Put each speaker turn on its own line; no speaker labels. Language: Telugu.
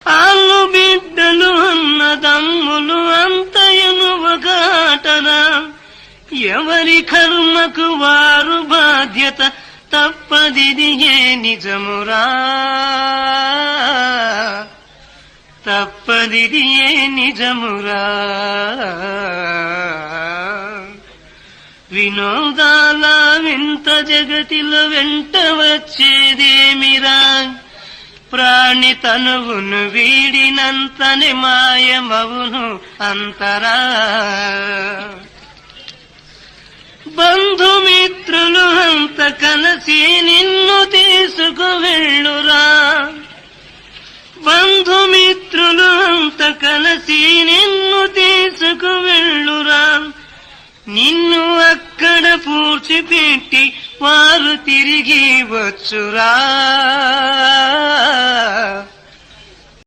ఆళ్ళు బిడ్డలు అన్నదమ్ములు అంతయును ఒకటరా, ఎవరి కర్మకు వారు బాధ్యత తప్పదిదియే నిజమురా, తప్పదిదియే నిజమురా. వినోదాల వింత జగతిలో వెంట వచ్చేదేమిరా, ప్రాణి తనువును వీడినంతనే మాయమవును అంతరా. బంధుమిత్రులు అంత కలిసి నిన్ను తీసుకు వెళ్ళురా, బంధుమిత్రులు అంత కలిసి నిన్ను తీసుకు వెళ్ళురా, నిన్ను అక్కడ పూడ్చిపెట్టి వారు తిరిగి వచ్చురా.